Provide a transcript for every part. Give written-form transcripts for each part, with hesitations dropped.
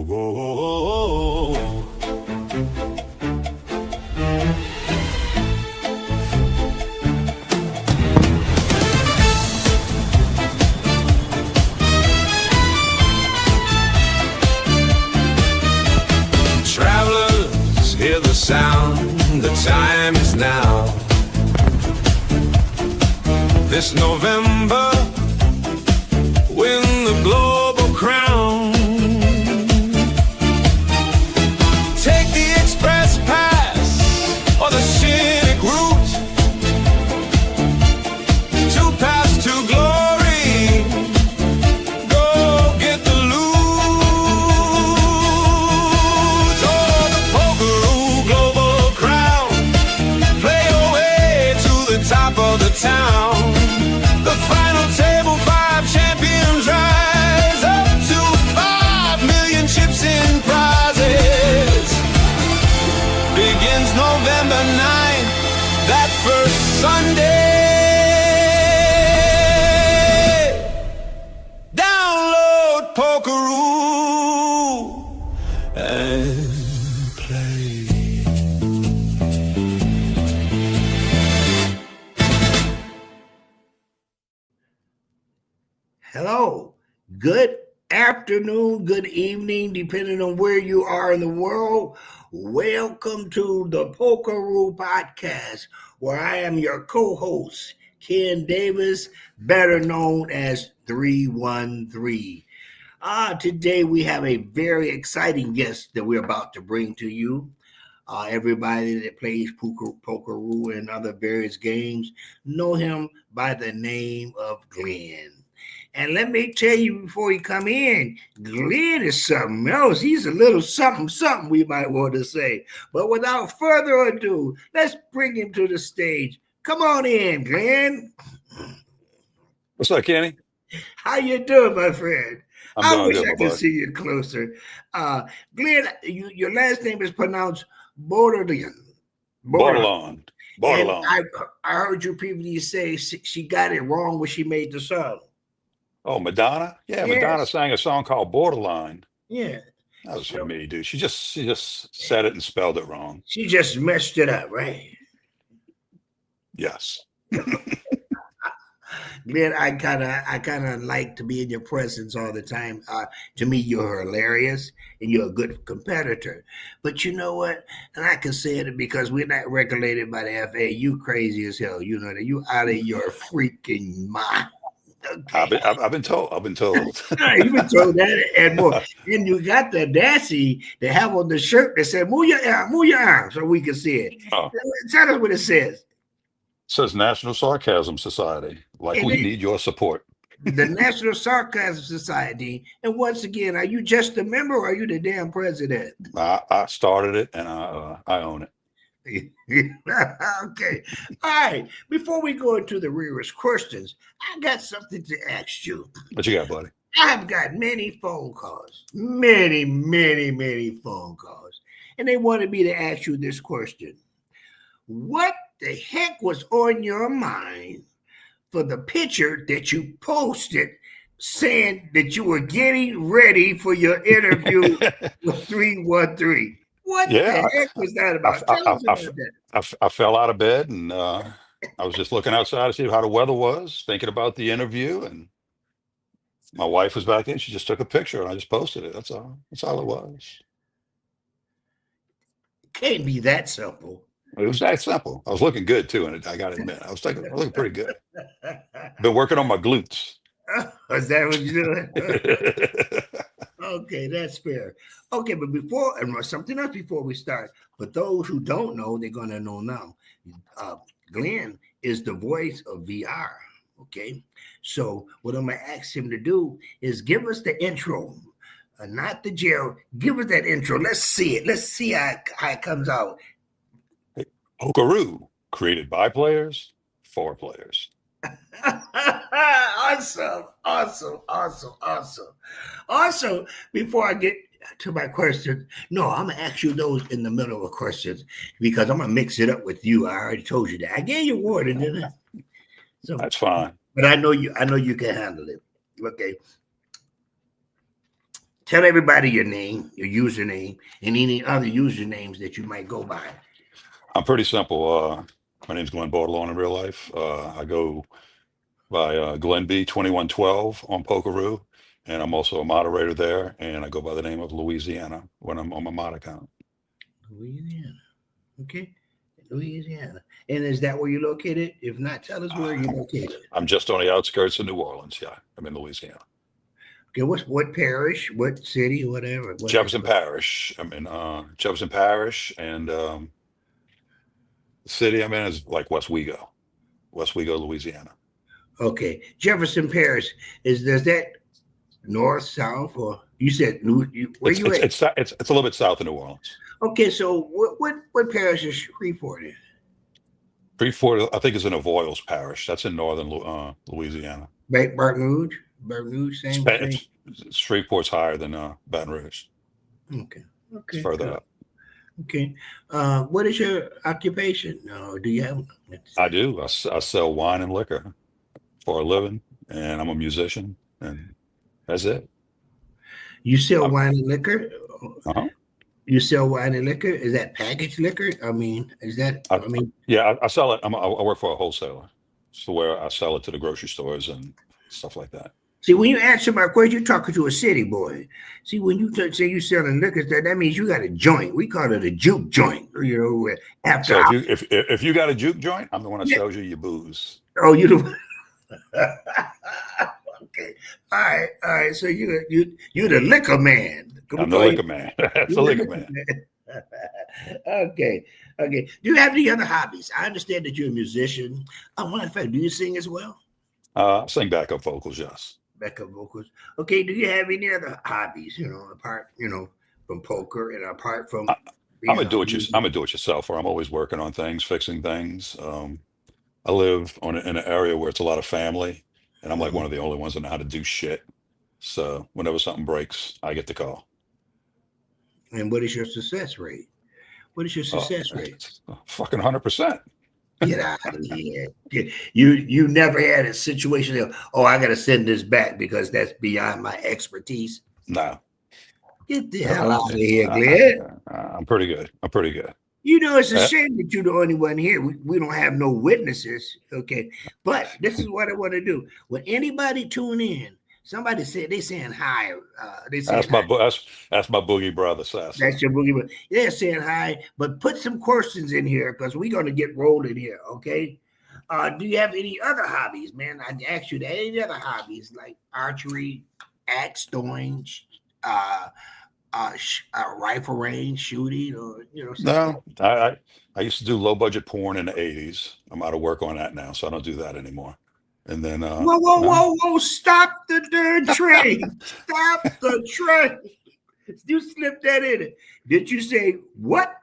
whoa. Travelers, hear the sound, the time is now. This November, win the global crown. Take the express pass or the scenic route to pass to glory. Go get the loot. Oh, the Pokeroo global crown. Play your way to the top of the town. The final table, 5 champions rise up to 5 million chips in prizes. Begins November 9th, that first Sunday. Download Pokeroo and play. Hello, good afternoon, good evening, depending on where you are in the world. Welcome to the Pokeroo Podcast, where I am your co-host, Ken Davis, better known as 313. Today we have a very exciting guest that we're about to bring to you. Everybody that plays Pokeroo and other various games know him by the name of Glen. And let me tell you before you come in, Glen is something else. He's a little something we might want to say. But without further ado, let's bring him to the stage. Come on in, Glen. What's up, Kenny? How you doing, my friend? I'm I wish doing I good, could bud. see you closer. Glen, your last name is pronounced Borderline. Borderline. And I heard you previously say she got it wrong when she made the song. Oh, Madonna? Yeah, Yes. Madonna sang a song called Borderline. Yeah. That was for me, dude. She just said it and spelled it wrong. She just messed it up, right? Yes. Glen, I kind of like to be in your presence all the time. To me, you're hilarious and you're a good competitor. But you know what? And I can say it because we're not regulated by the FA. You crazy as hell. You know that you out of your freaking mind. Okay. I've been told. You've been told that and more. And you got the dassy to have on the shirt that said move your arm so we can see it. Oh. Tell us what it says. It says National Sarcasm Society. Like, And we need your support. The National Sarcasm Society. And once again, are you just a member or are you the damn president? I started it and I own it. Okay. All right. Before we go into the rigorous questions, I got something to ask you. What you got, buddy? I've got many phone calls, many phone calls, and they wanted me to ask you this question. What the heck was on your mind for the picture that you posted saying that you were getting ready for your interview with 313? What the heck was that about? Tell us about that. I fell out of bed and I was just looking outside to see how the weather was, thinking about the interview, and my wife was back in. She just took a picture and I just posted it. That's all. That's all it was. Can't be that simple. It was that simple. I was looking good too, and I got to admit, I was looking pretty good. Been working on my glutes. Is that what you're doing? Okay, that's fair. Okay, but something else before we start. For those who don't know, they're going to know now. Glen is the voice of VR. Okay, so what I'm going to ask him to do is give us the intro, not the jail. Give us that intro. Let's see it. Let's see how it comes out. Pokeroo, created by players, for players. Awesome. Before I get to my questions, no, I'm gonna ask you those in the middle of questions because I'm gonna mix it up with you. I already told you that. I gave you a warning, didn't I? So That's fine. But I know you can handle it. Okay. Tell everybody your name, your username, and any other usernames that you might go by. I'm pretty simple. My name's Glenn Bordelon in real life. I go by Glenn B 2112 on Pokeroo, and I'm also a moderator there. And I go by the name of Louisiana when I'm on my mod account. Louisiana. Okay. Louisiana. And is that where you're located? If not, tell us where you're located. I'm just on the outskirts of New Orleans. Yeah, I'm in Louisiana. Okay, what parish, what city, whatever. Jefferson Parish. I'm in Jefferson Parish, and the city I'm in is like West Wego, Louisiana. Okay, Jefferson Parish does that north, south, or you said where It's you it's at? it's a little bit south of New Orleans. Okay, so what parish is Shreveport in? Freeport, I think, is in Avoyelles Parish. That's in northern Louisiana. Baton Rouge, It's, same. it's Shreveport's higher than Baton Rouge. Okay, It's okay, further good. up. Okay, what is your occupation? Do you have? I do. I sell wine and liquor for a living, and I'm a musician, and that's it. You sell I'm, wine and liquor? uh-huh. You sell wine and liquor? Is that packaged liquor? I mean, is that? I, I mean, yeah, I sell it. I work for a wholesaler, so where I sell it to the grocery stores and stuff like that. see, when you answer my question, you're talking to a city boy. See, when you say you selling liquor, that means you got a joint. We call it a juke joint. You know, after So hours. if you got a juke joint, I'm the one that Yeah. sells you your booze. Oh, you do. Okay. All right. So you the liquor man. Can we I'm the call you? liquor man. That's the You the liquor liquor man. man. Okay. Okay. Do you have any other hobbies? I understand that you're a musician. Oh, matter of fact, do you sing as well? I sing backup vocals, yes. Backup vocals. Okay. Do you have any other hobbies? Apart, from poker and apart from I, being a I'm musician? a do-it-yourselfer. I'm always working on things, fixing things. I live in an area where it's a lot of family, and I'm like one Mhm. of the only ones that know how to do shit. So whenever something breaks, I get the call. And what is your success rate? What is your Oh, success rate? it's fucking 100%. Get out of here. You never had a situation of, oh, I gotta send this back because that's beyond my expertise. No, Get the no, hell out of here, Glenn. I'm pretty good. I'm pretty good. It's a Uh, shame that you're the only one here. We don't have no witnesses. Okay. But this is what I want to do. When anybody tune in, somebody said they saying hi. They saying that's my hi. bo- that's that's my boogie brother, Sasso. That's your boogie. They're saying hi, but put some questions in here because we're gonna get rolling here, okay? Do you have any other hobbies, man? I asked you that. Any other hobbies like archery, axe throwing, uh, rifle range shooting, or stuff like No, I used to do low budget porn in the 80s. I'm out of work on that now, so I don't do that anymore. And then Whoa, whoa, no, whoa, whoa! Stop the darn train! Stop the train! You slipped that in. Did you say what?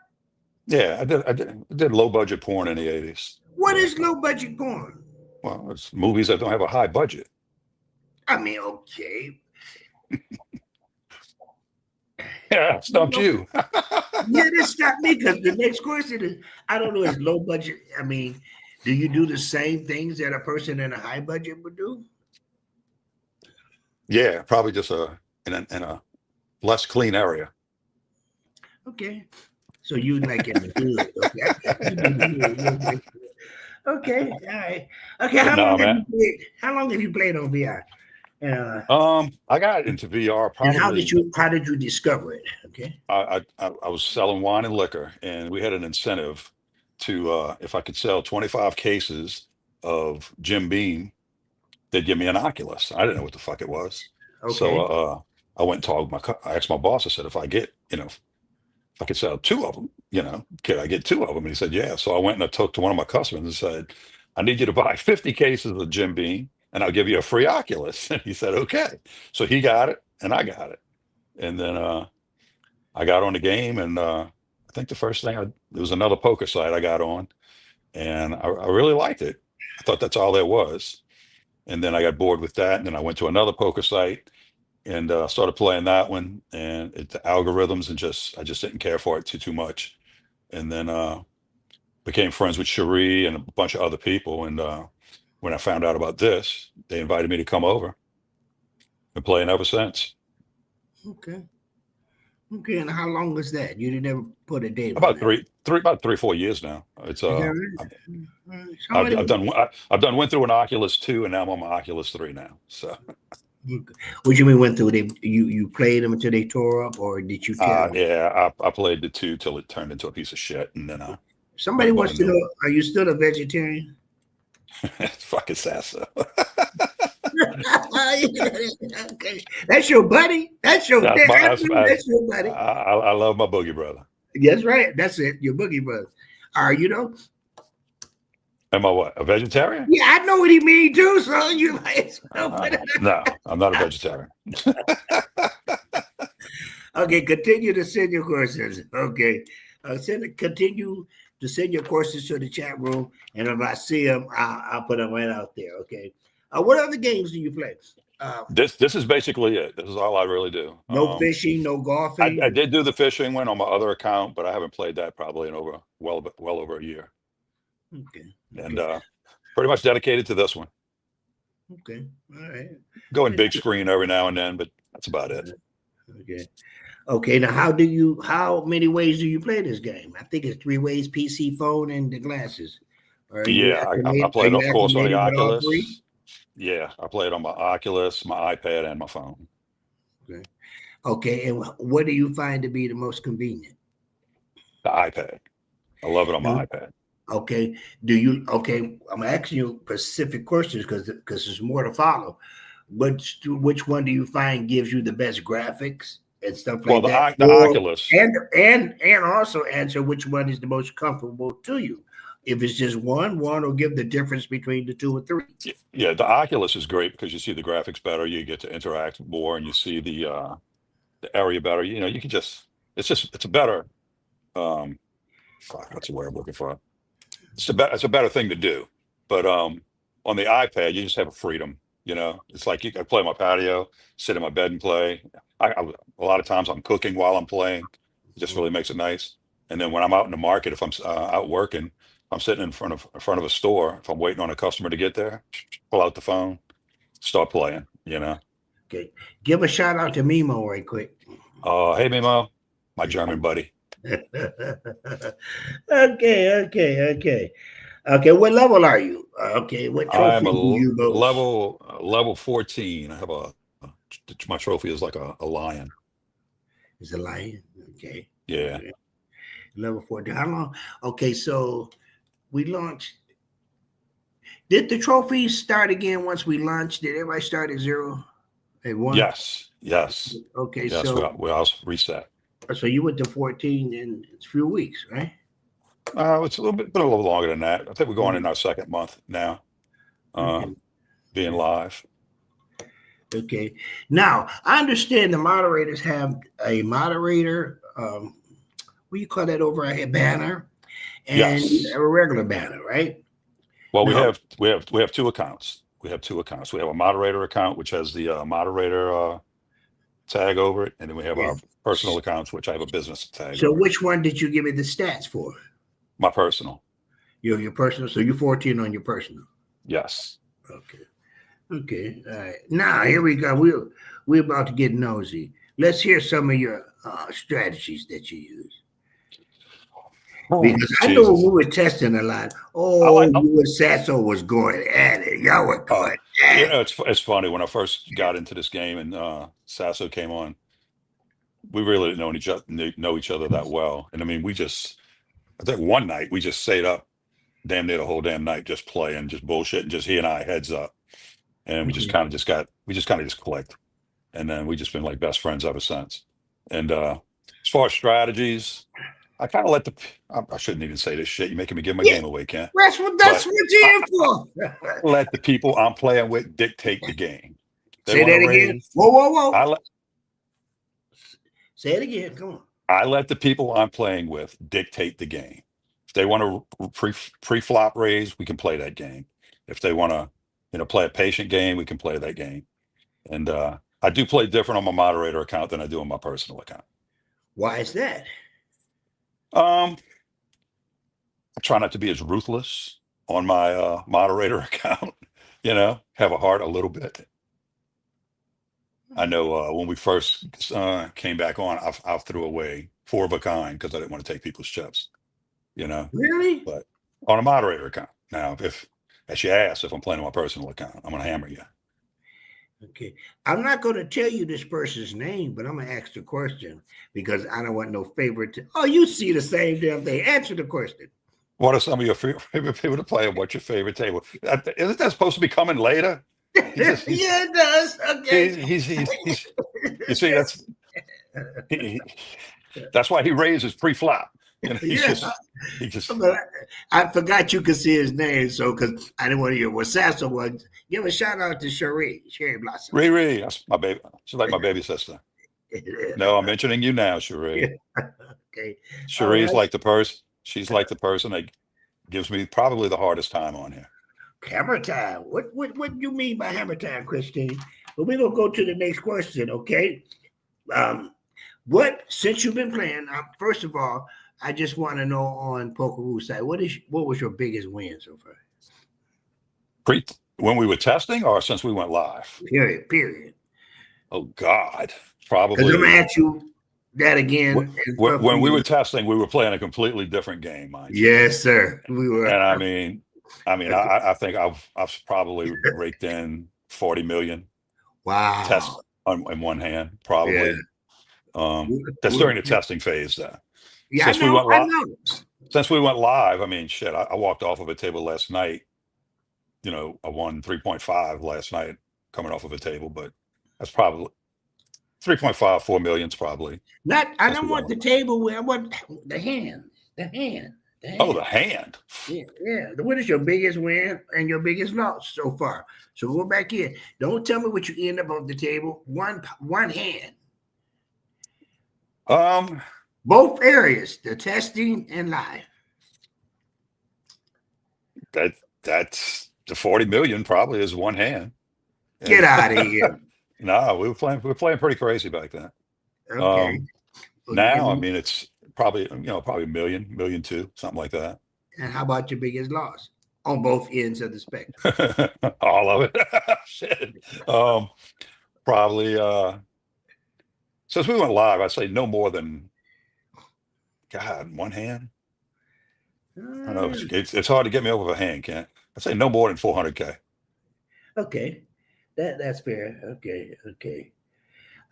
yeah, I did low budget porn in the 80s. What Yeah. is low budget porn? Well, it's movies that don't have a high budget. I mean, okay. Yeah, stumped you. Yeah, that stopped me because the next question is I don't know, is low budget. I mean, do you do the same things that a person in a high budget would do? Yeah, probably just in a less clean area. Okay. So you like in the hood. Okay. I got you in the hood. Okay. All right. Okay. But no, man. How long have you played on VR? Uh, I got into VR and probably. how did you discover it? Okay. I was selling wine and liquor, and we had an incentive to if I could sell 25 cases of Jim Beam, they'd give me an Oculus. I didn't know what the fuck it was, so Okay. I went and told I asked my boss. I said, if I get, if I could sell two of them, could I get two of them? And he said, yeah. So I went and I talked to one of my customers and said, I need you to buy 50 cases of Jim Beam, and I'll give you a free Oculus. And he said, okay. So he got it, and I got it, and then I got on the game, and I think the first thing there was another poker site I got on, and I really liked it. I thought that's all there was, and then I got bored with that, and then I went to another poker site and started playing that one, and the algorithms, and I just didn't care for it too much, and then became friends with Cherie and a bunch of other people, and when I found out about this, they invited me to come over and playing ever since. Okay. Okay. And how long was that? You didn't ever put a date on About that. about 3, 4 years now. It's Is that I've, right? All right. Somebody. I've done went through an Oculus 2, and now I'm on my Oculus 3 now. So What you mean went through? You played them until they tore up, or did you tear them? yeah, I played the 2 till it turned into a piece of shit, and then I went Somebody and bought wants a to new one. know: are you still a vegetarian? Fucking sasso. Okay, that's your buddy. That's your. That's my That's your buddy. I love my boogie brother. That's right. That's it. Your boogie brother. Are you know? Am I what, a vegetarian? Yeah, I know what he mean too. So you might as well put it. No, I'm not a vegetarian. Okay, continue to send your questions. Okay, continue to send your questions to the chat room, and if I see them, I'll put them right out there. Okay. What other games do you play? Uh, This is basically it. This is all I really do. no fishing, no I golfing. did do the fishing one on my other account, but I haven't played that probably in over well over a year, Okay, and okay, pretty much dedicated to this one. okay. All right. Going big screen every now and then, but that's about it. Okay. Okay. Now, how many ways do you play this game? I think it's three ways: PC, phone, and the glasses. Yeah, I Are played, you of course, on the acclimated with all three? Oculus. Yeah, I played on my Oculus, my iPad, and my phone. Okay. Okay. And what do you find to be the most convenient? The iPad. I love it on my iPad. Okay. Do you? Okay. I'm asking you specific questions because there's more to follow. Which one do you find gives you the best graphics and stuff Well, like that? the Oculus. And also answer which one is the most comfortable to you. If it's just one will give the difference between the two and three. Yeah, the Oculus is great because you see the graphics better, you get to interact more, and you see the area better. You know, you can just it's a better fuck, what's the word I'm looking for? It's a better thing to do. But on the iPad, you just have a freedom. You know, it's like you can play on my patio, sit in my bed and play. A lot of times I'm cooking while I'm playing. It just really makes it nice. And then when I'm out in the market, if I'm out working, I'm sitting in front of a store. If I'm waiting on a customer to get there, pull out the phone, start playing. You know, Okay. Give a shout out to Mimo right quick. hey Mimo, my German buddy. Okay. Okay, what level are you? Okay, what I'm trophy do you boast? level 14. I have my trophy is like a lion. Is a lion. Okay. Yeah. Level 14. How long? Okay, so we launched. Did the trophies start again once we launched? Did everybody start at zero? At one? Yes. Yes. Okay, Yes. We also reset. so you went to 14 in a few weeks, right? It's been a little longer than that. I think we're going in our second month now, uh, Okay. being live. Okay. Now I understand the moderators have a moderator. What do you call that over a banner and Yes. a regular banner, right? Well, No. we have two accounts. We have two accounts. We have a moderator account, which has the moderator tag over it, and then we have Yeah. our personal accounts, which I have a business tag So over it. which one did you give me the stats for? My personal. Your personal. So you're 14 on your personal. Yes. Okay. Okay. All right. Now here we go. We're about to get nosy. Let's hear some of your strategies that you use. Oh, Because I know Jesus. we were testing a lot. I Oh, like. you and Sasso was going at it. Y'all were going at You it. know, it's funny when I first got into this game and Sasso came on. We really didn't know each other that well, and I mean, I think one night we just stayed up damn near the whole damn night just playing, just bullshit, and just he and I heads up, and Okay. we just kind of just clicked, and then we just been like best friends ever since. And as far as strategies, I kind of I shouldn't even say this shit. You're making me give my Yeah, game away, Kent. that's But what you're I, here for. I let the people I'm playing with dictate the game. They Say want to that again. raise. Whoa. I let Say it again. Come on. I let the people I'm playing with dictate the game. If they want to pre-flop raise, we can play that game. If they want to, play a patient game, we can play that game. And I do play different on my moderator account than I do on my personal account. Why is that? I try not to be as ruthless on my moderator account. Have a heart a little bit. I know when we first came back on, I threw away four of a kind because I didn't want to take people's chips, you know. Really? But on a moderator account. Now, if as you asked, if I'm playing on my personal account, I'm gonna hammer you. Okay. I'm not going to tell you this person's name, but I'm going to ask the question because I don't want no favorite. Oh, you see the same damn thing. Answer the question. What are some of your favorite people to play? And what's your favorite table? Isn't that supposed to be coming later? He's just Yeah, it does. Okay. he's you see he, that's why he raises pre-flop. You know, Yeah. he just But I forgot you could see his name, so because I didn't want to hear what Sasso was. Give a shout out to Sherry Blossom. Riri, that's my baby. She's like my baby sister. No, I'm mentioning you now, Cherie. Okay. All Cherie's right. like the person. She's like the person that gives me probably the hardest time on here. Hammer time. What do you mean by hammer time, Christine? But we're gonna go to the next question, okay? What since you've been playing, first of all, I just want to know on Pokeroo side, what was your biggest win so far? When we were testing, or since we went live? Period. Oh God, Because I'm gonna probably ask you that again. when we were testing, we were playing a completely different game, mind you. Yes, sir. We were. And I think I've probably raked in 40 million tests Wow. in one hand, Yeah. probably. That's during the testing phase, though. Yeah, Since we went I live, know. since we went live, I mean, shit, I walked off of a table last night. You know, I won 3.5 last night coming off of a table, but that's probably 3.5, 4 million's probably I since don't we want the went live. table. I want the hand. The hand. The Oh, hand. the hand. Yeah. What is your biggest win and your biggest loss so far? So go back in. Don't tell me what you end up on the table. One hand. Both areas, the testing and live. That's the 40 million probably is one hand. Get out of here. No, we were playing pretty crazy back then. Okay. Now, I mean, it's probably probably a million two, something like that. And how about your biggest loss on both ends of the spectrum? All of it. Shit. Probably since we went live, I'd say no more than one hand. I don't know. It's hard to get me over a hand, Kent. I'd say no more than 400K. Okay. That's fair. Okay.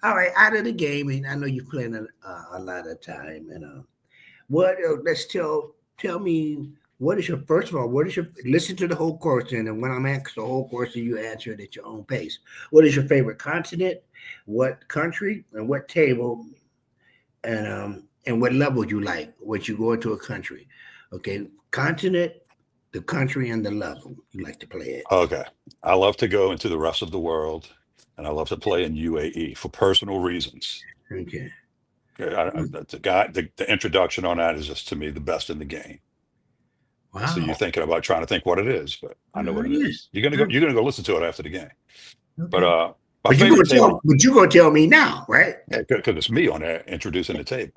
All right, out of the game, and I know you're playing a lot of time. And let's tell me what is your first of all, listen to the whole question, and when I'm asked the whole question, you answer it at your own pace. What is your favorite continent? What country and what table? And what level you like when you go into a country? Okay, continent, the country, and the level you like to play it. Okay, I love to go into the rest of the world. And I love to play in UAE for personal reasons. Okay. The introduction on that is just to me the best in the game. Wow. So you're thinking about trying to think what it is, but I know what it is. You're gonna go listen to it after the game. Okay. But but you're gonna tell me now, right? Because it's me on there introducing the table.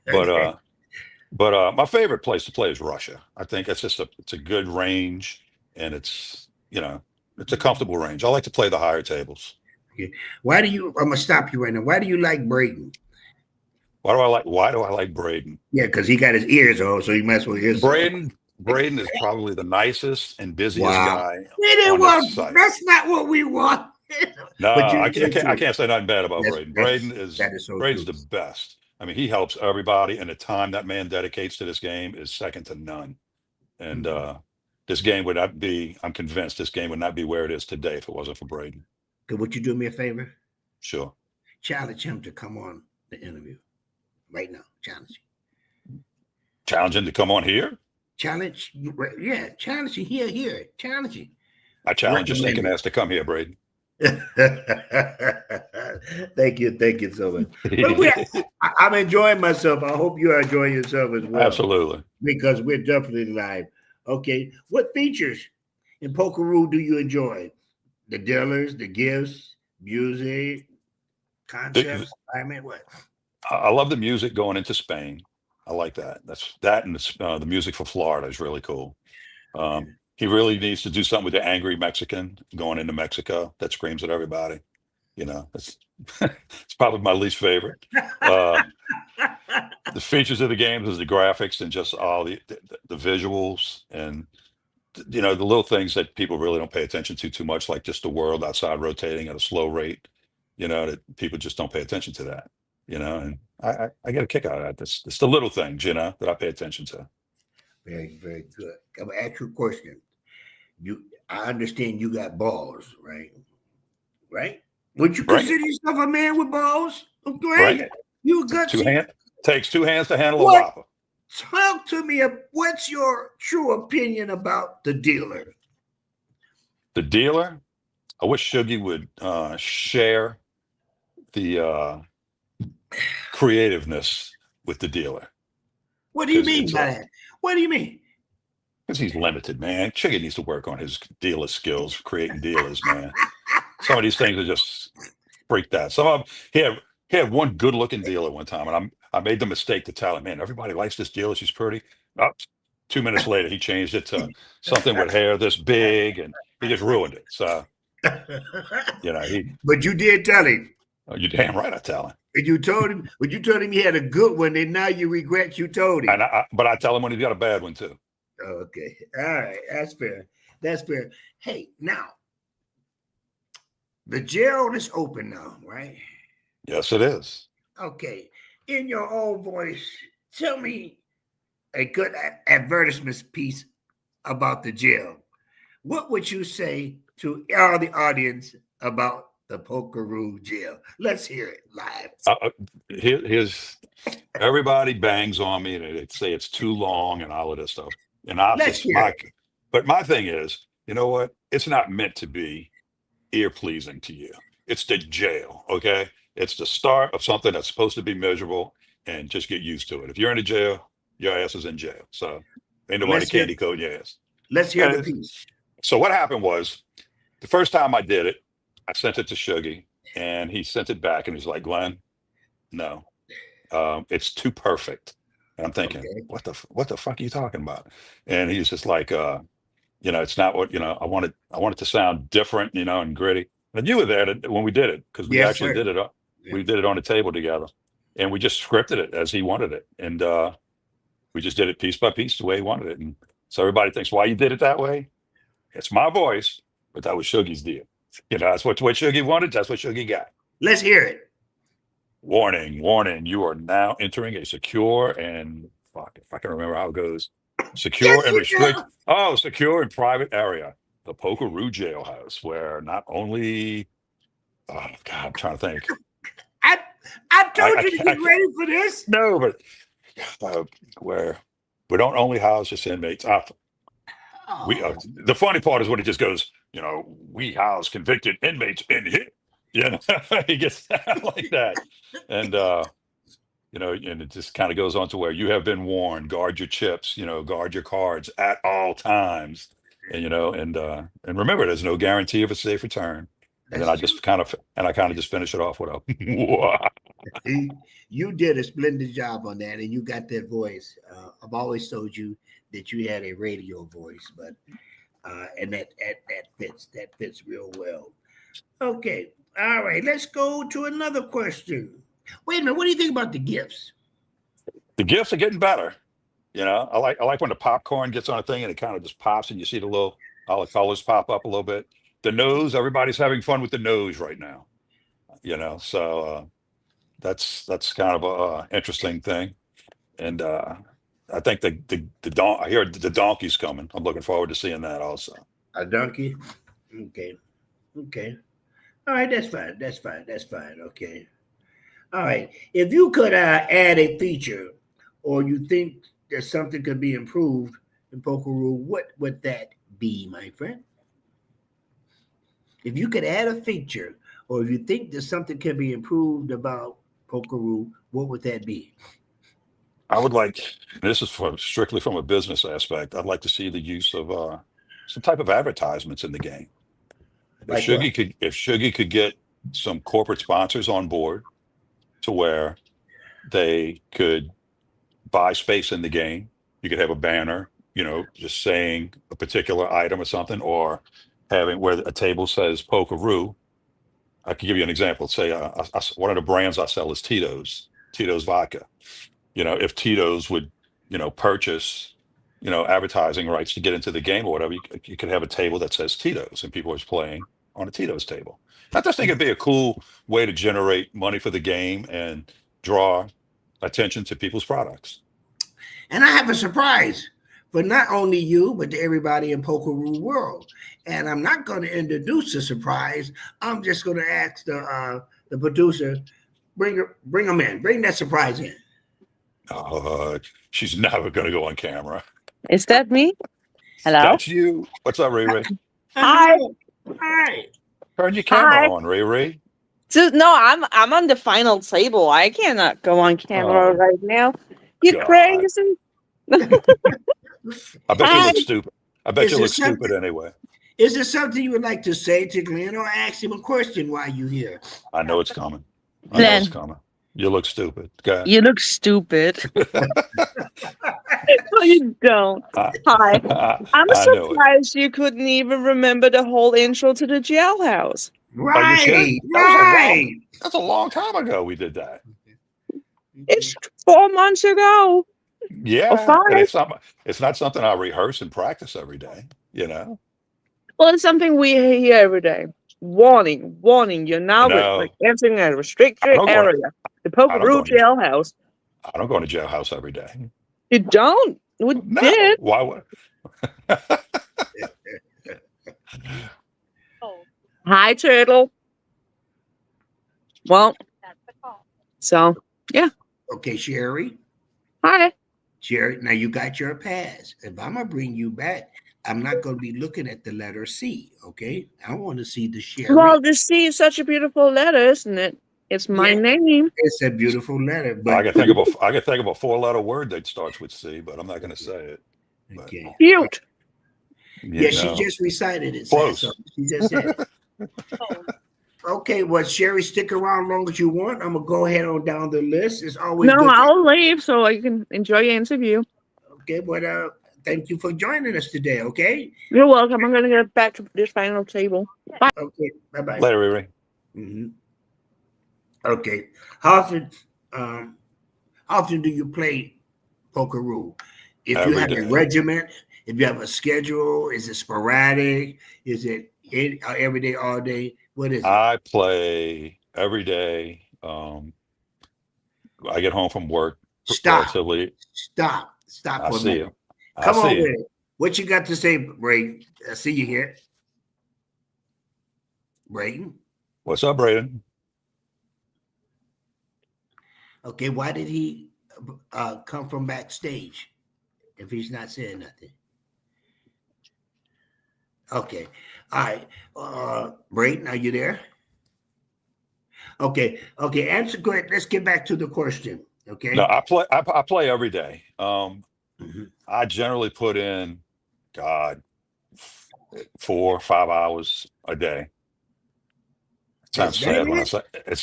Okay. But my favorite place to play is Russia. I think it's a good range, and it's a comfortable range. I like to play the higher tables. Okay. I'm gonna stop you right now. Why do you like Braden? Why do I like Braden? Yeah, because he got his ears on, so he mess with his Braden is probably the nicest and busiest guy on this site. That's not what we want. No, I can't say nothing bad about Braden. Braden's true. the best. I mean, he helps everybody, and the time that man dedicates to this game is second to none. And this game would not be, I'm convinced this game would not be where it is today if it wasn't for Braden. Would you do me a favor? Sure. Challenge him to come on the interview right now. Challenge him to come on here? Challenge him here. Challenge him. I challenge your stinking ass to come here, Braden. Thank you so much. But I'm enjoying myself. I hope you are enjoying yourself as well. Absolutely. Because we're definitely live. Okay. What features in Pokeroo do you enjoy? The dealers, the gifts, music, concepts. I mean, what? I love the music going into Spain. I like that. And the music for Florida is really cool. He really needs to do something with the angry Mexican going into Mexico that screams at everybody. You know, it's it's probably my least favorite. Uh, the features of the games is the graphics and just all the visuals and the little things that people really don't pay attention to too much, like just the world outside rotating at a slow rate. That people just don't pay attention to that. And I get a kick out of that. It's the little things, that I pay attention to. Very, very good. I'm gonna ask you a question. I understand you got balls, right? Right? Would you Bring it, consider yourself a man with balls? bring Okay. it. You a gutsy. Takes two hands to handle a What? whopper. Talk to me. What's your true opinion about the dealer? The dealer. I wish Shuggy would share the creativeness with the dealer What do you because mean by that? What do you mean? he's limited, man. Shuggy needs to work on his dealer skills, creating dealers, man. Some of these things are just freaked out. Some of them, he had one good looking dealer one time, and I made the mistake to tell him, man, everybody likes this dealer. She's pretty. Oh, 2 minutes later, he changed it to something with hair this big, and he just ruined it. So, But you did tell him. you're damn right I tell him. And you told him, but you told him he had a good one, and now you regret you told him. But I tell him when he's got a bad one too. Okay. All right. That's fair. That's fair. Hey, now, the jail is open now, right? Yes, it is. Okay. In your own voice, tell me a good advertisement piece about the jail. What would you say to all the audience about the Pokeroo jail? Let's hear it live. Here's everybody bangs on me and they say it's too long and all of this stuff. And but my thing is, you know what? It's not meant to be ear pleasing to you. It's the jail, okay? It's the start of something that's supposed to be miserable, and just get used to it. If you're in a jail, your ass is in jail. So ain't nobody candy coat your ass. Let's hear the piece. So what happened was the first time I did it, I sent it to Shuggy, and he sent it back, and he's like, Glenn, no, it's too perfect. And I'm thinking, what the fuck are you talking about? And he's just like, it's not what I wanted. I want it to sound different, and gritty. And you were there when we did it because we actually did it. We did it on the table together, and we just scripted it as he wanted it, and we just did it piece by piece the way he wanted it. And so everybody thinks, why you did it that way? It's my voice, but that was Shuggy's deal. That's what Shuggy wanted. That's what Shuggy got. Let's hear it. Warning, warning, you are now entering a secure and if I can remember how it goes. Secure and secure and private area. The Pokeroo jailhouse, where not only I'm trying to think. I told you to get ready for this. No, but where we don't only house just inmates. The funny part is when it just goes, we house convicted inmates in here. He gets like that. And, and it just kind of goes on to where you have been warned, guard your chips, guard your cards at all times. And, and remember, there's no guarantee of a safe return. And then I kind of just finish it off with a, You did a splendid job on that, and you got that voice. I've always told you that you had a radio voice, but and that fits real well. Okay, all right. Let's go to another question. Wait a minute. What do you think about the gifts? The gifts are getting better. I like when the popcorn gets on a thing and it kind of just pops, and you see all the colors pop up a little bit. The nose, everybody's having fun with the nose right now. So that's kind of a interesting thing. And I think I hear the donkey's coming. I'm looking forward to seeing that also. A donkey? Okay. All right, that's fine. Okay. All right. If you could add a feature, or you think that something could be improved in Pokeroo, what would that be, my friend? If you could add a feature, or if you think that something can be improved about Pokeroo, what would that be? I would like, and this is strictly from a business aspect, I'd like to see the use of some type of advertisements in the game. If Shuggy could get some corporate sponsors on board to where they could buy space in the game, you could have a banner, just saying a particular item or something, or having where a table says Pokeroo, I can give you an example. Say one of the brands I sell is Tito's vodka. If Tito's would, purchase, advertising rights to get into the game or whatever, you could have a table that says Tito's and people are playing on a Tito's table. I just think it'd be a cool way to generate money for the game and draw attention to people's products. And I have a surprise for not only you, but to everybody in Pokeroo world. And I'm not going to introduce the surprise. I'm just going to ask the producer, bring them in. Bring that surprise in. She's never going to go on camera. Is that me? Hello? That's you. What's up, Ray Ray? Hi. Hi. Turn your camera Hi. on, Ray Ray. No, I'm on the final table. I cannot go on camera right now. You God. crazy? I bet you look stupid. I bet Is you there look stupid anyway. Is there something you would like to say to Glenn, or ask him a question while you're here? I know it's coming. Glenn. You look stupid. Okay. You look stupid. No, you don't. Hi. I'm surprised you couldn't even remember the whole intro to the jailhouse. Right. Right. That's a long time ago we did that. It's 4 months ago. Yeah. Or 5. And it's not something I rehearse and practice every day, Well, it's something we hear every day. Warning, you're now entering a restricted area. The Pokeroo jailhouse. I don't go in a jailhouse every day. You don't? We did. Why would? Hi, Turtle. Well, so, yeah. Okay, Sherry. Hi. Sherry, now you got your pass. If I'm going to bring you back, I'm not going to be looking at the letter C, okay? I want to see the Sherry. Well, the C is such a beautiful letter, isn't it? It's my name. It's a beautiful letter. But I can think of a 4-letter word that starts with C, but I'm not going to say it. Okay. Cute. Yeah, she just recited it. Close. So she just said it. Okay, well, Sherry, stick around as long as you want. I'm going to go ahead on down the list. It's always good. I'll leave so I can enjoy your interview. Okay, but thank you for joining us today, okay? You're welcome. I'm going to get back to this final table. Bye. Okay, bye-bye. Later, Riri. Mm-hmm. Okay. How often do you play Pokeroo? If you have a regiment, if you have a schedule, is it sporadic? Is it every day, all day? What is it? I play every day. I get home from work. Stop for I a see minute. you. Come on with it. What you got to say, Brayden? I see you here. Brayden? What's up, Brayden? Okay, why did he come from backstage if he's not saying nothing? Okay, all right. Brayden, are you there? Okay. Answer great. Let's get back to the question. Okay. No, I play every day. I generally put in, 4 or 5 hours a day. Sounds sad when I say it's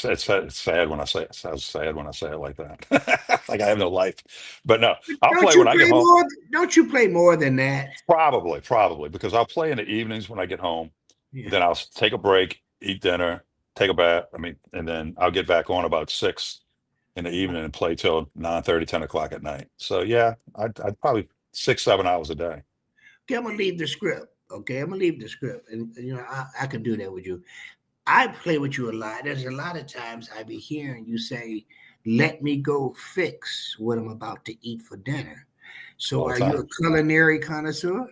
sad when I say it. Sounds sad when I say it like that. Like I have no life. But no, I'll play when I get home. Don't you play more than that? Probably, because I'll play in the evenings when I get home. Yeah. Then I'll take a break, eat dinner, take a bath. And then I'll get back on about 6 in the evening and play till 9:30, 10 o'clock at night. So yeah, I'd probably 6-7 hours a day. Okay, I'm gonna leave the script. Okay, I'm gonna leave the script, and I can do that with you. I play with you a lot. There's a lot of times I be hearing you say, "Let me go fix what I'm about to eat for dinner." So, are you a culinary connoisseur?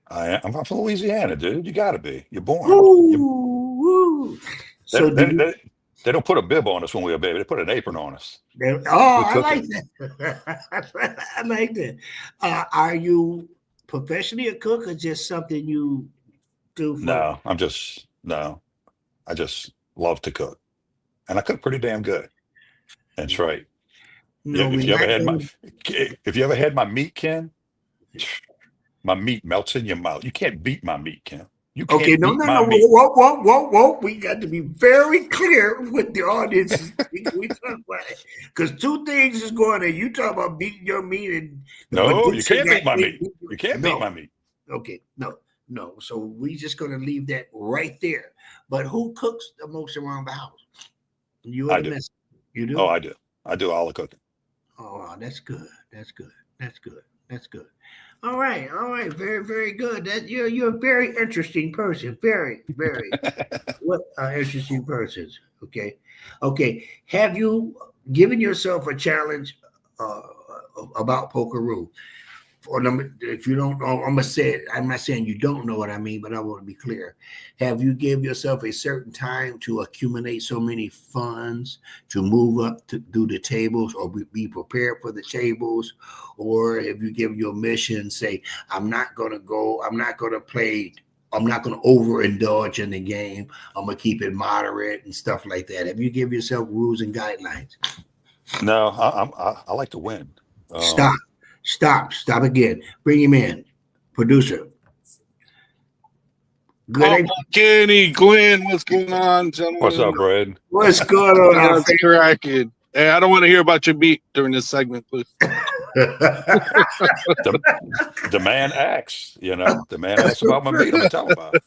I'm from Louisiana, dude. You got to be. You're born. Ooh. So they don't put a bib on us when we're a baby. They put an apron on us. I like that. I like that. Are you professionally a cook or just something you do? No, I just love to cook, and I cook pretty damn good. That's right. No, if you ever had my meat, Ken, my meat melts in your mouth. You can't beat my meat, Ken. You can't beat my meat. Whoa. We got to be very clear with the audience. We talk about it. Because 2 things is going on. You talk about beating your meat and no, you can't beat my meat. You can't beat my meat. Okay, no. No. So we just gonna leave that right there. But who cooks the most around the house? You or I the do. miss? You do? Oh, I do. I do all the cooking. Oh, wow, that's good. That's good. That's good. That's good. All right. All right. Very, very good. That you're a very interesting person. Very, very what interesting persons. Okay. Okay. Have you given yourself a challenge uh, about Pokeroo? For number, if you don't know, I'm gonna say it. I'm not saying you don't know what I mean, but I want to be clear. Have you give yourself a certain time to accumulate so many funds to move up to do the tables, or be prepared for the tables, or have you given your mission? Say, I'm not gonna go. I'm not gonna play. I'm not gonna overindulge in the game. I'm gonna keep it moderate and stuff like that. Have you give yourself rules and guidelines? No, I like to win. Stop. Stop again. Bring him in. Producer. Good. Kenny, Glenn, what's going on, gentlemen? What's up, Brad? What's going on? That's cracking. Hey, I don't want to hear about your beat during this segment, please. The man acts, the man asks about my beat. I'm gonna tell him about it.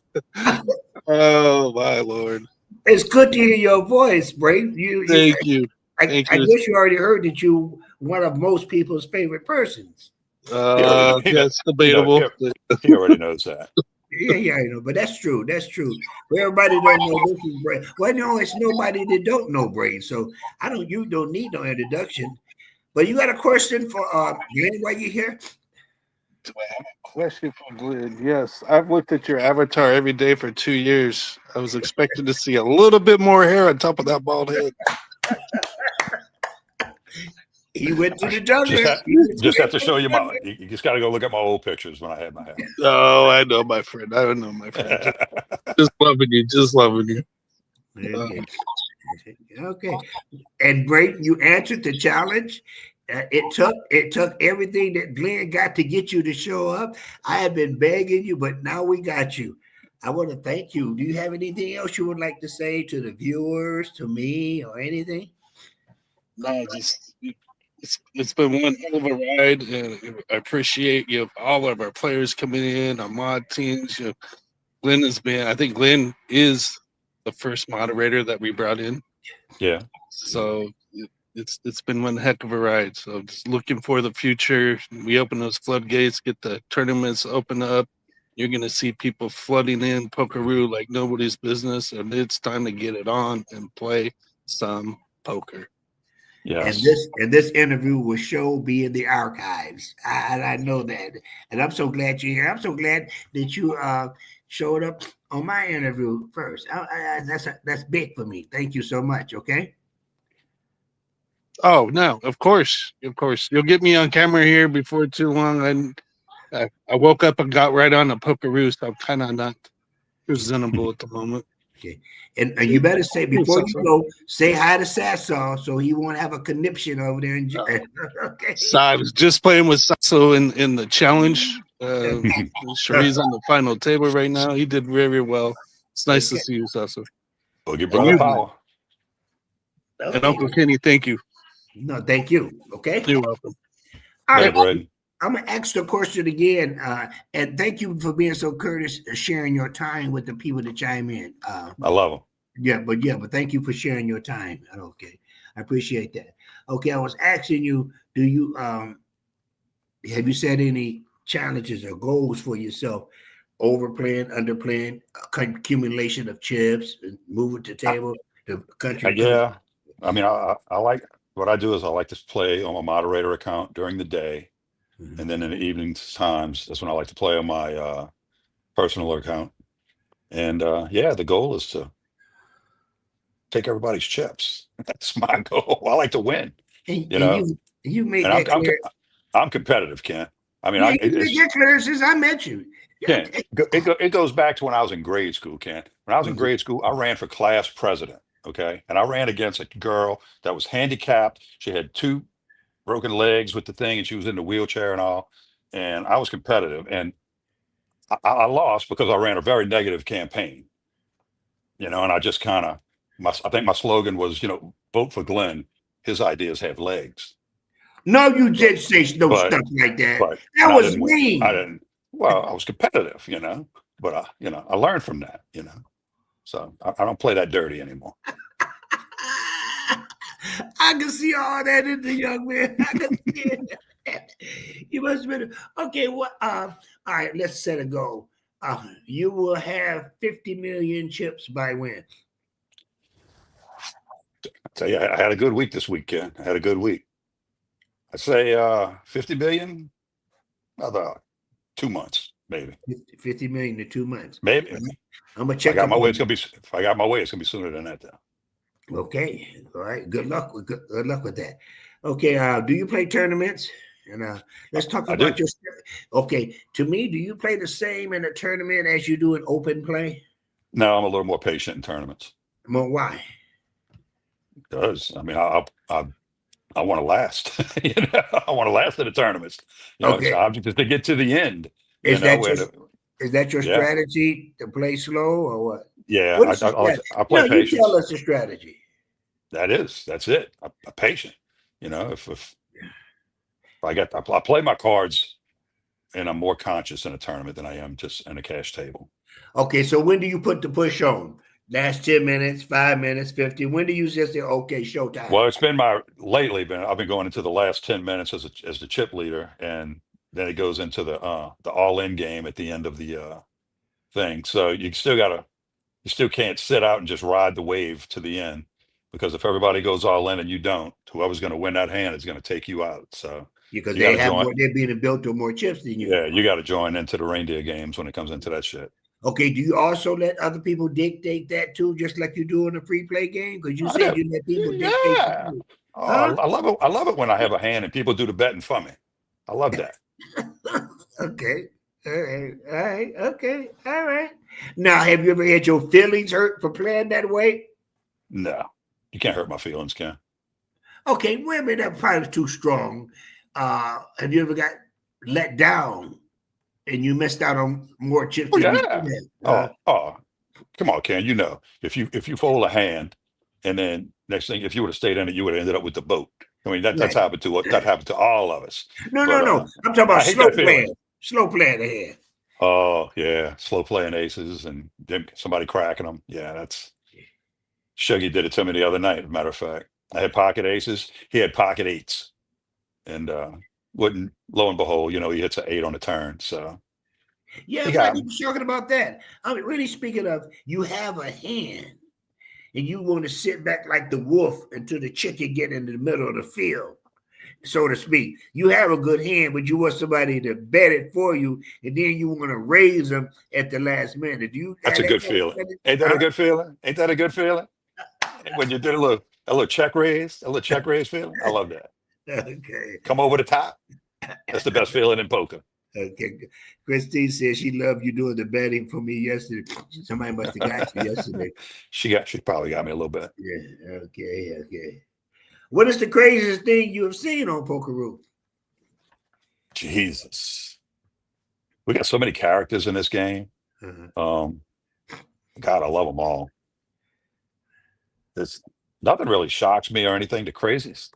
Oh my Lord. It's good to hear your voice, Bray. Thank you. I guess you already heard that you one of most people's favorite persons. That's debatable. He already knows that. Yeah, I know, but that's true. That's true. But everybody don't know this is Bray. Well, no, it's nobody that don't know Bray. So you don't need no introduction. But you got a question for Glenn while you're here? Do I have a question for Glenn? Yes. I've looked at your avatar every day for 2 years. I was expecting to see a little bit more hair on top of that bald head. He went to the jungle. Just have to show you you just got to go look at my old pictures when I had my hair. Oh, I know, my friend. Just loving you. Just loving you. Okay. And Bray, you answered the challenge. It took everything that Glenn got to get you to show up. I have been begging you, but now we got you. I want to thank you. Do you have anything else you would like to say to the viewers, to me, or anything? No, just it's been one hell of a ride, and I appreciate all of our players coming in, our mod teams. Glenn has been. I think Glenn is the first moderator that we brought in. Yeah. So it's been one heck of a ride. So just looking for the future. We open those floodgates, get the tournaments open up. You're gonna see people flooding in Pokeroo like nobody's business, and it's time to get it on and play some poker. Yes. And this interview will be in the archives. I know that, and I'm so glad you're here. I'm so glad that you showed up on my interview first. That's big for me. Thank you so much. Okay. Oh no, of course. You'll get me on camera here before too long. And I woke up and got right on the Pokeroo, so I'm kind of not presentable at the moment. Okay, and you better say before you go, say hi to Sassaw so he won't have a conniption over there. Okay. So I was just playing with Sasso in the challenge. Cherie's on the final table right now. He did very, very well. It's nice to see you, Sasso. Well, your brother power. And Uncle Kenny, thank you. No, thank you. Okay. You're welcome. All right. I'm gonna ask the question again, and thank you for being so courteous, sharing your time with the people that chime in. I love them. Yeah, but thank you for sharing your time. Okay, I appreciate that. Okay, I was asking you, do you have you set any challenges or goals for yourself? Overplaying, underplaying, accumulation of chips, moving to table, the country. Yeah, I mean, I like what I do is I like to play on my moderator account during the day. Mm-hmm. And then in the evening times, that's when I like to play on my personal account. And the goal is to take everybody's chips. That's my goal. I like to win. You made that clear. I'm competitive, Kent. I mean, you made that clear since I met you. Kent, it goes back to when I was in grade school, Kent. When I was in grade school, I ran for class president. Okay, and I ran against a girl that was handicapped. She had 2 broken legs with the thing, and she was in the wheelchair and all. And I was competitive, and I lost because I ran a very negative campaign. And I just kind of, I think my slogan was, vote for Glenn. His ideas have legs. No, you did say stuff like that. That was mean. I didn't. Well, I was competitive. but I learned from that, so I don't play that dirty anymore. I can see all that in the young man. I can see it. You must have been okay. What? All right, let's set a goal. You will have 50 million chips by when? Tell you, I had a good week this weekend. I had a good week. I'd say 50 million, about 2 months, maybe. 50 million in 2 months. Maybe. I'm gonna If I check got up my way, on it's gonna be. If I got my way, it's gonna be sooner than that, though. Okay. All right. Good luck with good luck with that. Okay. Do you play tournaments? And let's talk I do. about your. Okay. To me, do you play the same in a tournament as you do in open play? No, I'm a little more patient in tournaments. Well, why? Because I mean, I want to last. I want to last in the tournaments. It's the Okay. object is to get to the end. Is that Where is that your yeah, strategy to play slow or what? yeah. What is the strategy? I play No, you tell patience. us the strategy. That's it. I'm patient. If I play my cards, and I'm more conscious in a tournament than I am just in a cash table. Okay, so when do you put the push on? Last 10 minutes, 5 minutes, 50. When do you just say, okay, showtime? Well, it's been I've been going into the last 10 minutes as the chip leader, and then it goes into the all-in game at the end of the thing. So you still can't sit out and just ride the wave to the end, because if everybody goes all in and you don't, whoever's going to win that hand is going to take you out. So Because you got to they're being built with more chips than you. Yeah, you got to join into the reindeer games when it comes into that shit. Okay, do you also let other people dictate that too, just like you do in a free play game? Because you said you let people dictate. Yeah. Huh? I love it. I love it when I have a hand and people do the betting for me. I love that. Okay. All right. Okay. All right. Now, have you ever had your feelings hurt for playing that way? No, you can't hurt my feelings, Ken. Okay, women, that probably was too strong. Have you ever got let down and you missed out on more chips Oh than you yeah. could have? Come on, Ken. If you fold a hand and then next thing, if you would have stayed in it, you would have ended up with the boat. I mean, that's Right. happened to all of us. No. But I'm talking about I hate that feeling. Slow playing ahead. Oh yeah, slow playing aces and then somebody cracking them. Yeah, that's Shuggy did it to me the other night. As a matter of fact, I had pocket aces. He had pocket eights, and wouldn't lo and behold, he hits an 8 on the turn. So Yeah, he I'm not got even me. talking about that. I mean, really speaking of, you have a hand and you want to sit back like the wolf until the chicken get in the middle of the field, so to speak. You have a good hand, but you want somebody to bet it for you, and then you want to raise them at the last minute. Do you That's have a that good kind of feeling. strategy? Ain't that a good feeling? Ain't that a good feeling? When you did a little check raise, feeling. I love that. Okay. Come over the top. That's the best feeling in poker. Okay. Christine says she loved you doing the betting for me yesterday. Somebody must have got you yesterday. She probably got me a little bit. Yeah. Okay. What is the craziest thing you have seen on Pokeroo? Jesus, we got so many characters in this game. Uh-huh. God, I love them all. There's nothing really shocks me or anything. The craziest.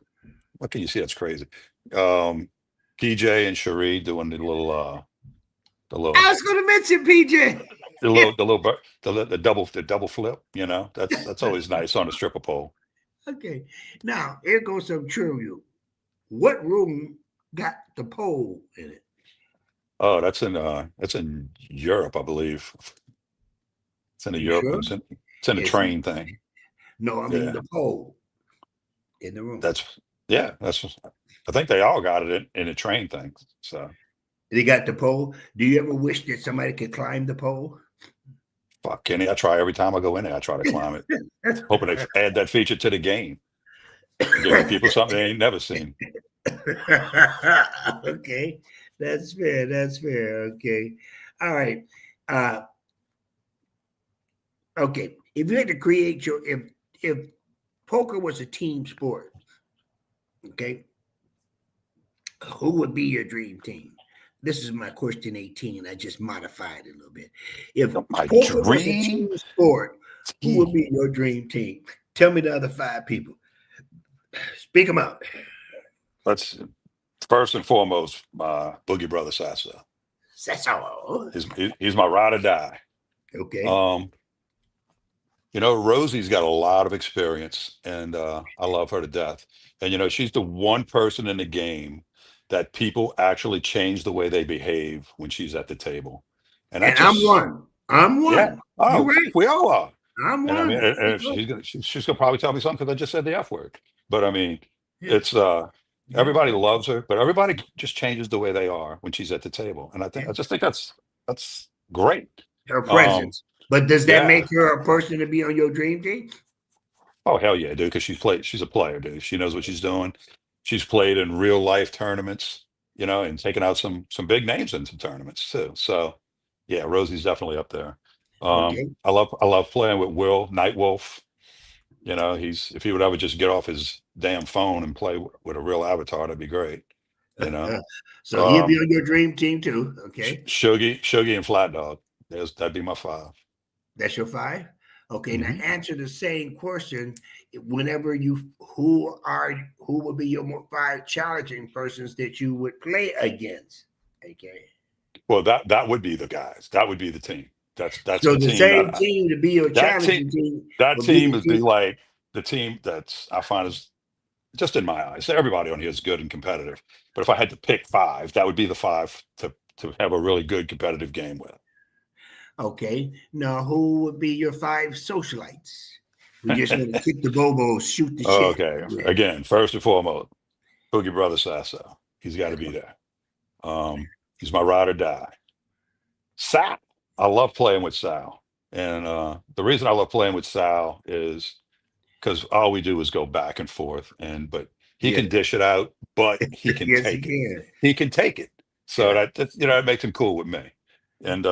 What can you see that's crazy? PJ and Cherie doing the little I was going to mention PJ. the double flip. That's always nice on a stripper pole. Okay. Now, here goes some trivia. What room got the pole in it? Oh, that's in Europe, I believe. It's in the You Europe. sure? It's in the train thing. No, I mean Yeah, the pole in the room. that's I think they all got it in the train thing. So They got the pole. Do you ever wish that somebody could climb the pole? fuck Kenny, I try every time I go in there. I try to climb it, hoping they add that feature to the game, giving people something they ain't never seen. Okay, that's fair. Okay, all right. Okay, if you had to create if poker was a team sport, okay, who would be your dream team? This is my question 18. I just modified it a little bit. If My poker was a dream team sport, who would team. be your dream team? Tell me the other 5 people. Speak them out. Let's first and foremost, my Boogie Brother Sasso. So. He's my ride or die. Okay. Rosie's got a lot of experience, and I love her to death. And she's the one person in the game that people actually change the way they behave when she's at the table, and that And I'm just one. I'm yeah. one. You're Oh, right. we all are. I'm And I mean, one. and she's gonna probably tell me something because I just said the F word. But I mean, Yeah. it's Yeah. everybody loves her, but everybody just changes the way they are when she's at the table, and Yeah. I just think that's great. Her presence. But does that Yeah. make her a person to be on your dream team? Oh hell yeah, dude! Because she's a player, dude. She knows what she's doing. She's played in real life tournaments, and taken out some big names in some tournaments too. So yeah, Rosie's definitely up there. Okay. I love playing with Will Nightwolf. If he would ever just get off his damn phone and play with a real avatar, that'd be great. You know, So he'll be on your dream team too. Okay. Shuggy and Flat Dog. That'd be my 5. That's your 5. Okay. Now Mhm. answer the same question. Whenever who would be your 5 challenging persons that you would play against? Okay. Well, that would be the guys. That would be the team. That's So the the team same team to be your that team challenging team that would be team the would be team. like the team that's I find is just in my eyes. Everybody on here is good and competitive, but if I had to pick 5, that would be the 5 to have a really good competitive game with. Okay. Now, who would be your 5 socialites? We just want to kick the bobos, shoot the shit. Okay. Yeah. Again, first and foremost, Boogie Brother Sasso. He's got to be there. He's my ride or die. Sal. I love playing with Sal. And the reason I love playing with Sal is because all we do is go back and forth. But he Yeah. can dish it out, but he can Yes, take he it. can. He can take it. So Yeah. that makes him cool with me. And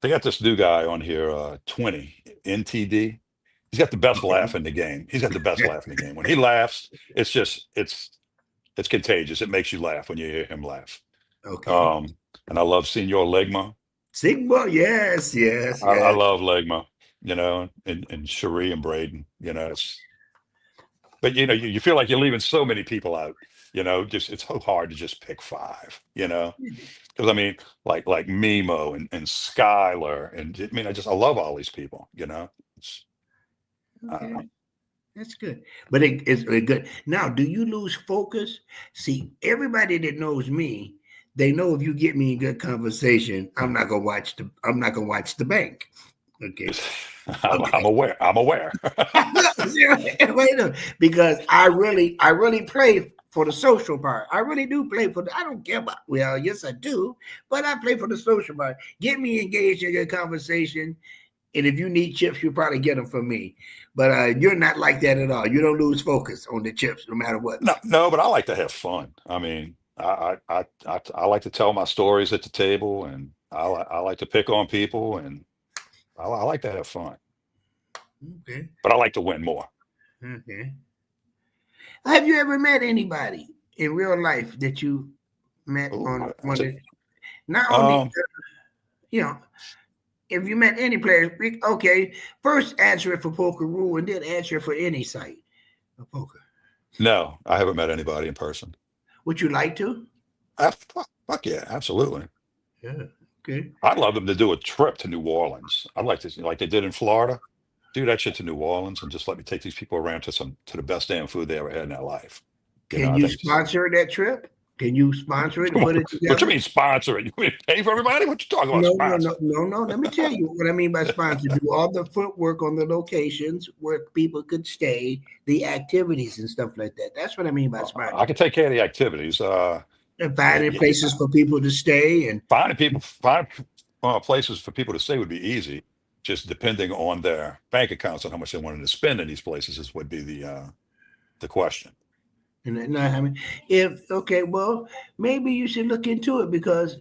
they got this new guy on here, 20 NTD. He's got the best Okay. laugh in the game. He's got the best laugh in the game. When he laughs, it's contagious. It makes you laugh when you hear him laugh. Okay. And I love Senor Legma. Sigma, yes, yes, I yes. love Legma, and Cherie and Braden, but you feel like you're leaving so many people out, just it's so hard to just pick 5, because I mean, like Mimo and Skylar, and I mean, I love all these people, It's, I don't know. Okay. That's good. But it's good. Now, do you lose focus? See, everybody that knows me, they know if you get me in good conversation, I'm not gonna watch the bank. Okay. I'm aware. Wait a because I really play for the social part. I really do play I don't care about, well, yes, I do, but I play for the social part. Get me engaged in a conversation. And if you need chips, you'll probably get them from me. But you're not like that at all. You don't lose focus on the chips, no matter what. No, but I like to have fun. I mean, I like to tell my stories at the table, and I like to pick on people, and I like to have fun. Okay. But I like to win more. Okay. Have you ever met anybody in real life that you met on one of, not only if you met any players? Okay, first answer it for Pokeroo and then answer it for any site of poker. No, I haven't met anybody in person. Would you like to? Fuck yeah, absolutely. Yeah. Okay. I'd love them to do a trip to New Orleans. I'd like to, like they did in Florida, do that shit to New Orleans and just let me take these people around to the best damn food they ever had in their life. Can you sponsor that trip? Can you sponsor it and put it together? What you mean sponsor it? You mean pay for everybody? What you talking about? No. Let me tell you what I mean by sponsor. Do all the footwork on the locations where people could stay, the activities and stuff like that. That's what I mean by sponsor. I can take care of the activities. And finding places for people to stay and finding places for people to stay would be easy. Just depending on their bank accounts and how much they wanted to spend in these places would be the question. And I mean, well, maybe you should look into it because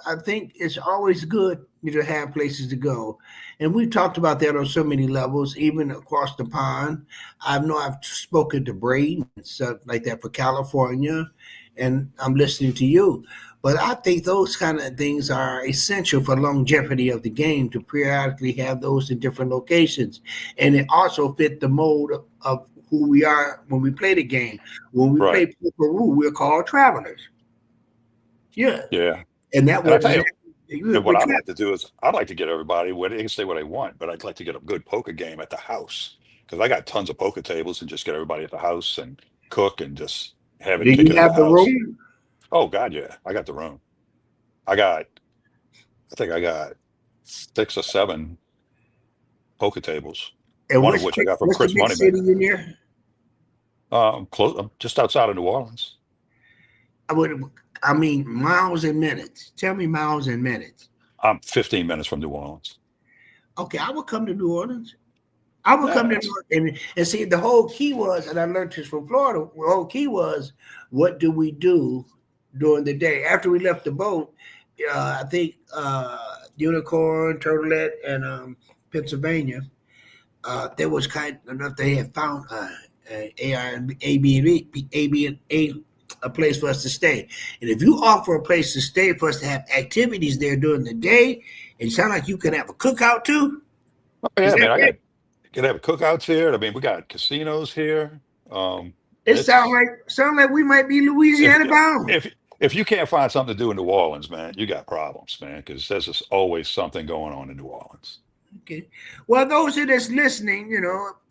I think it's always good to have places to go, and we've talked about that on so many levels, even across the pond. I've spoken to Braden and stuff like that for California, and I'm listening to you. But I think those kind of things are essential for longevity of the game to periodically have those in different locations, and it also fit the mode of who we are when we play the game. When we play Pokeroo, we're called travelers. Yeah. Yeah. And that And I was tell you, and what but I'd like to do is I'd like to get everybody where they can say what they want, but I'd like to get a good poker game at the house because I got tons of poker tables and just get everybody at the house and cook and just have do it kick you it at the have the house. room? Oh God, yeah, I got the room. I got, I think I got 6 or 7 poker tables, And one of which I got from what's the Chris big city Moneymaker. in there? Close, I'm just outside of New Orleans. I mean, miles and minutes. Tell me miles and minutes. I'm 15 minutes from New Orleans. Okay, I will come to New Orleans. I will come Yeah, to New Orleans and see the whole key was, and I learned this from Florida. The whole key was, what do we do during the day after we left the boat? I think Unicorn, Turtlet, and Pennsylvania. There was kind enough they had found a place for us to stay. And if you offer a place to stay for us to have activities there during the day, it sounds like you can have a cookout too. oh, Is yeah, that man. I right? got can have cookouts here. I mean, we got casinos here. It It's sound like we might be if Louisiana bound. if you can't find something to do in New Orleans, man, you got problems, man, because there's just always something going on in New Orleans. Okay. Well, those of us listening,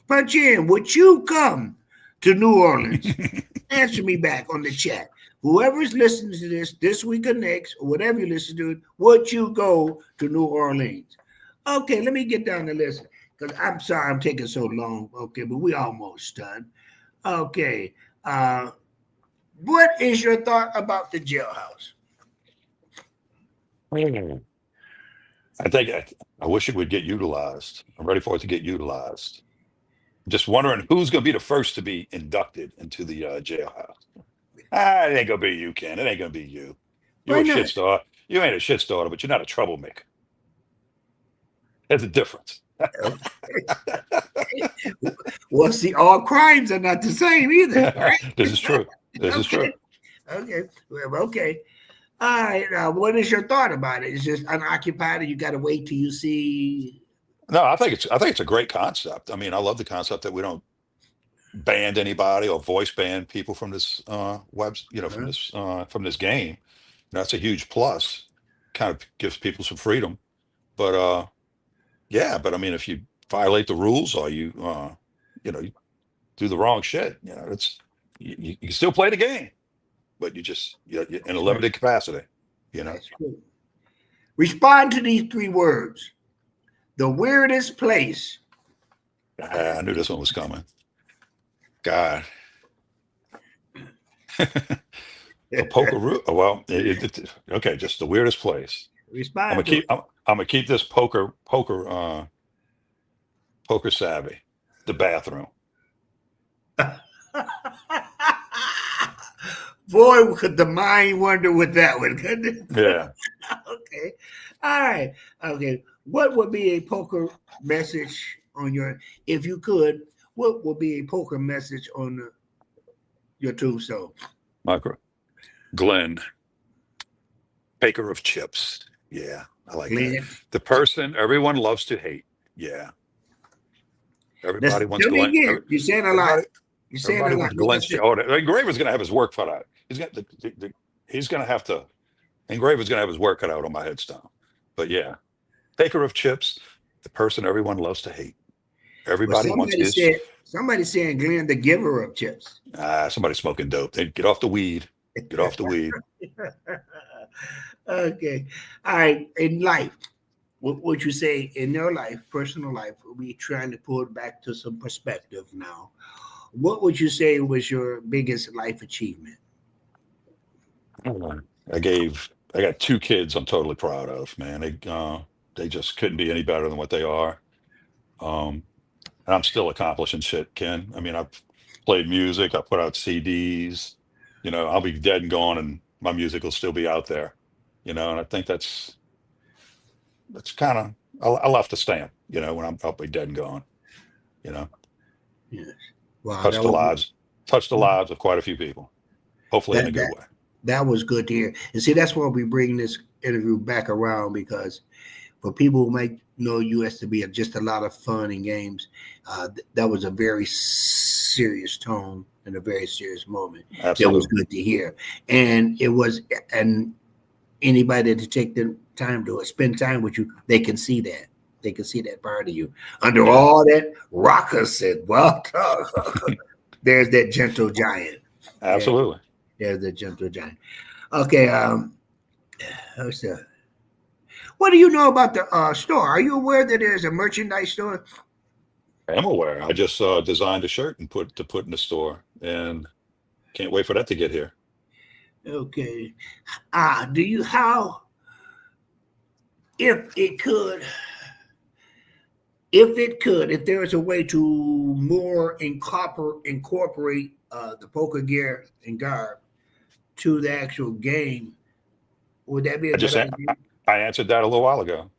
punch in. Would you come to New Orleans? Answer me back on the chat. Whoever's listening to this week or next, or whatever you listen to, would you go to New Orleans? Okay, let me get down the list because I'm sorry I'm taking so long. Okay, but we almost done. Okay. What is your thought about the jailhouse? I think I wish it would get utilized. I'm ready for it to get utilized. Just wondering who's going to be the first to be inducted into the jailhouse. It ain't going to be you, Ken. It ain't going to be you. You're Why a shit not? star. You ain't a shit starter, but you're not a troublemaker. There's a difference. Well, see, all crimes are not the same either, right? This is true. This is true. Okay. Okay. Well, okay. All right. What is your thought about it? It's just unoccupied, and you got to wait till you see. No, I think it's a great concept. I mean, I love the concept that we don't ban anybody or voice ban people from this from this game. That's a huge plus. Kind of gives people some freedom. But yeah, but I mean, if you violate the rules or you do the wrong shit, it's you can still play the game, but you're in a limited capacity. That's true. Respond to these 3 words. The weirdest place. I knew this one was coming. God. A poker room. Well, okay, just the weirdest place. I'm Respond to it. gonna keep this poker savvy. The bathroom. Boy, could the mind wonder with that one, couldn't it? Yeah. Okay. All right. Okay. What would be a poker message on if you could, what would be a poker message on your tombstone? Michael Glenn, baker of chips. Yeah, I like Glenn. that. The person everyone loves to hate. Yeah. Everybody wants Tell me Glenn. again. You're saying a lot. You're saying a Everybody lot. wants Glenn. Engraver's going to have his work cut out. He's going to have to. Engraver's going to have his work cut out on my headstone. But yeah, baker of chips, the person everyone loves to hate. Everybody wants his. Somebody saying Glenn, the giver of chips. Somebody smoking dope. They get off the weed. Get off the weed. Okay. All right. In life, what would you say in your life, personal life? We're trying to pull it back to some perspective now. What would you say was your biggest life achievement? I got 2 kids I'm totally proud of, man. They just couldn't be any better than what they are. And I'm still accomplishing shit, Ken. I mean, I've played music, I put out CDs, I'll be dead and gone and my music will still be out there, and I think that's kind of, I left a stamp, when I'll be dead and gone, Yes. Wow. touched the lives of quite a few people, hopefully in a good way. That was good to hear. And see, that's why we bring this interview back around, because for people who might know you as to be just a lot of fun and games, that was a very serious tone and a very serious moment. Absolutely. That was good to hear. And it was, and anybody to take the time to spend time with you, they can see that. They can see that part of you. Under all that raucous and well, there's that gentle giant. Absolutely. There's the gentle giant. Okay. What do you know about the store? Are you aware that there's a merchandise store? I'm aware. I just designed a shirt and put in the store, and can't wait for that to get here. Okay. If there was a way to more incorporate the poker gear and garb to the actual game, would that be a good idea? I answered that a little while ago.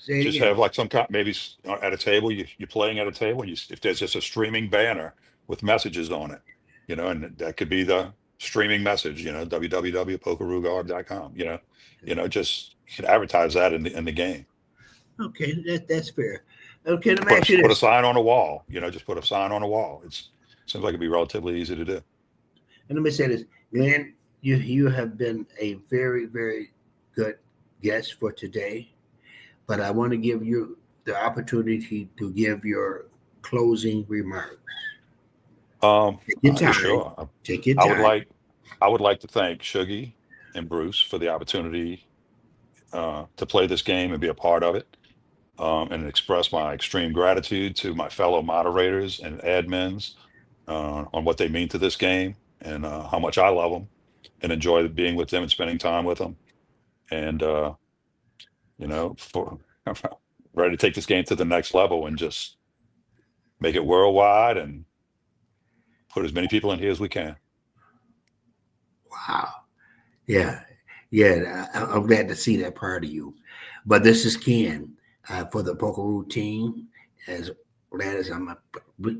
Just have like some kind, maybe at a table, you're playing at a table, if there's just a streaming banner with messages on it, and that could be the streaming message, www.pokeroogarb.com, just you can advertise that in the game. Okay, that's fair. Okay, let me ask you this. Put a sign on a wall, just put a sign on a wall. It seems like it'd be relatively easy to do. And let me say this, Glenn, you have been a very, very good guest for today, but I want to give you the opportunity to give your closing remarks. Take your time. Sure. Take your time. I would like to thank Shuggy and Bruce for the opportunity to play this game and be a part of it, and express my extreme gratitude to my fellow moderators and admins on what they mean to this game and how much I love them and enjoy being with them and spending time with them. And for ready to take this game to the next level and just make it worldwide and put as many people in here as we can. Wow. Yeah. I'm glad to see that part of you. But this is Ken for the Pokeroo team. As glad as I'm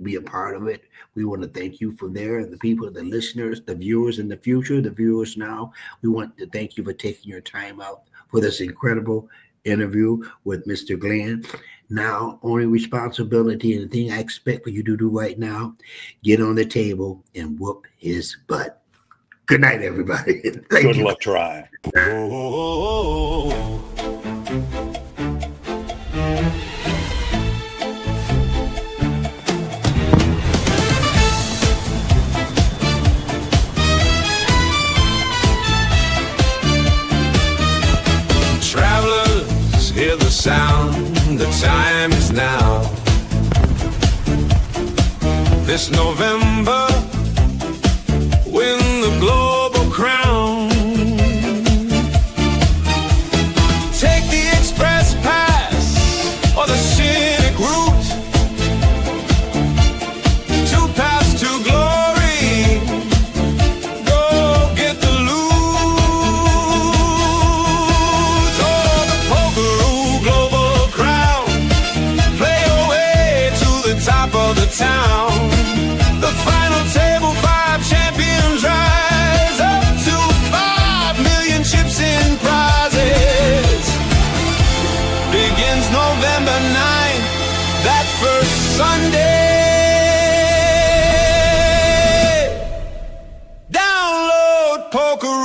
be a part of it, we want to thank you for there, the people, the listeners, the viewers in the future, the viewers now. We want to thank you for taking your time out for this incredible interview with Mr. Glenn. Now, only responsibility and the thing I expect for you to do right now, get on the table and whoop his butt. Good night, everybody. Good luck trying. Travelers, hear the sound, the time is now. This November, win the global crown. Take the express pass or the scenic route. Two paths to glory. Go get the loot. Oh, the Pokeroo global crown. Play your way to the top of the town. The final table, 5 champions rise up to 5 million chips in prizes. Begins November 9th, that first Sunday. Download Poker